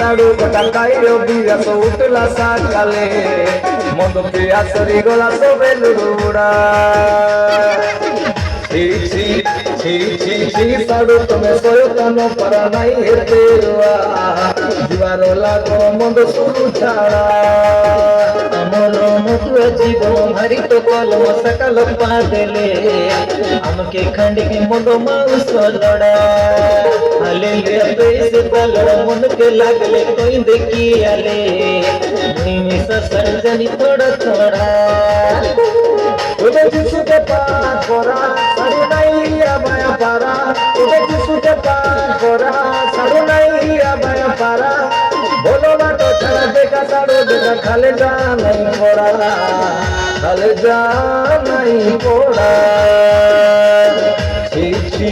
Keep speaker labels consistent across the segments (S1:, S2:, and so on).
S1: साडू कटाकायो बियास उठला सकाले मद पिया सरी गला सबे लुड़ा छी छी छी छी छी साडू तुम्हें सोयतानो परा नहीं हेते रुआ जुआरो लागो मद सुरु छाड़ा
S2: अमर मुतुआ जीवन भारी तो कलम सकल पादेले हमके खंड के मुंडो माउस लड़ा हले ले पैसे तलड़ मन के लागले कोई देखी आले निमिष सर्जनी थोड़ा थोड़ा
S1: उदे जिसु के पास कोरा साडू नहीं आबाया पारा उदे जिसु के पास कोरा साडू नहीं आबाया पारा बोलो ना तो छड़ा देखा साडू देखा खाले जा नहीं पड़ा खाले जा नहीं पड़ा छी छी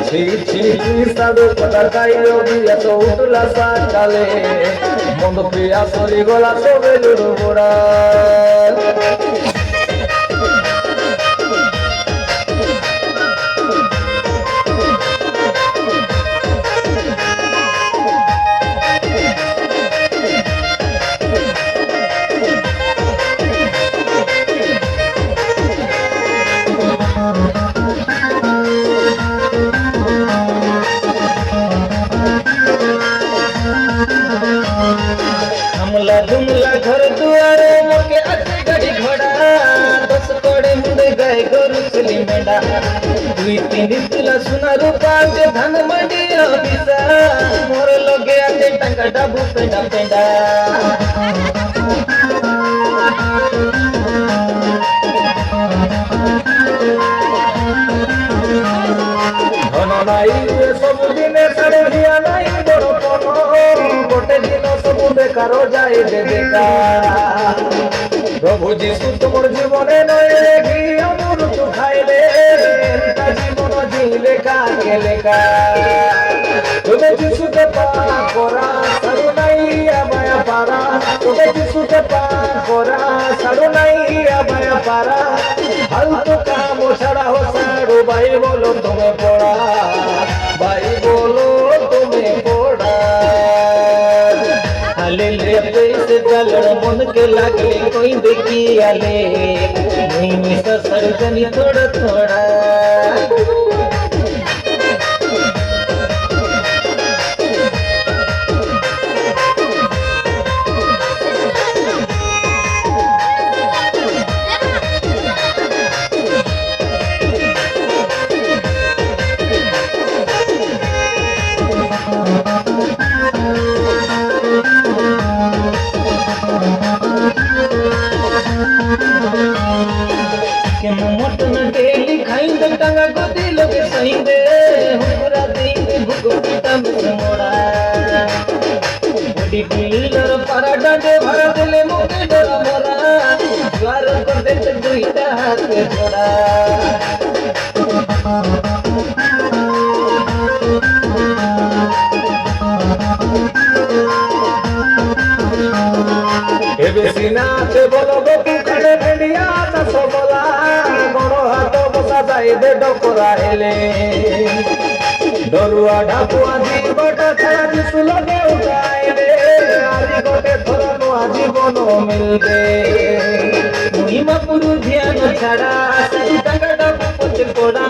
S1: छी छी साडू कटाकायो बियास उठला सकाले मद पिया सरी गला सबे लुड़ा
S2: हमला जुमला घर दुआरे मोके अति गड़ी घोड़ा दस कोड़े मुंडे गए गोरु चली मेंढा दुई तीन तुला सुना रूपा के धन मंडी अभिसा मोर लगे आते टंका डाबू पेंडा पेंडा
S1: धन नाई सब दिने साड़े हिया नाई बड़ पनो गोटे दिन सब बेकार जाए बेका प्रभु जीशु तुमर जीवने नए घी अमृत खाइले जीवन जीले काके लेका तुमे जीशु के पास कोरा साडू नहीं आबाया पारा तुमे जीशु के पास कोरा साडू नहीं आबाया पारा फालतू काम छड़ा हो साडू भाई बोलो तुम्हें पड़ा भाई बोलो तुम्हें पड़ा
S2: हले ले पैसे तलड़ मन के लागले कोई देखी आले निमिष सर्जनी थोड़ा थोड़ा के मटन डेली खाइंदे टंगा गोदी लगे सहिंदे हमरा दिन भूख पिता में मोड़ा बड़ी बिलर पारा डांडे भरा दिले मोके डर मोरा द्वार कर देते दुईटा हाथ छोड़ा
S1: एबे सीनाते बोलो गोपू खड़े भेड़िया चाष बोला बड़ हाथ बसा जाए दे डोकरा हेले डरुआ ढाकुआ जीवट छड़ा जीशु लगे उठाइले आदि गोटे थोर नुआ जीवन मिलते
S2: महिमा पुरु ध्यान छड़ा सारी टंगा डाबू पछ पड़ा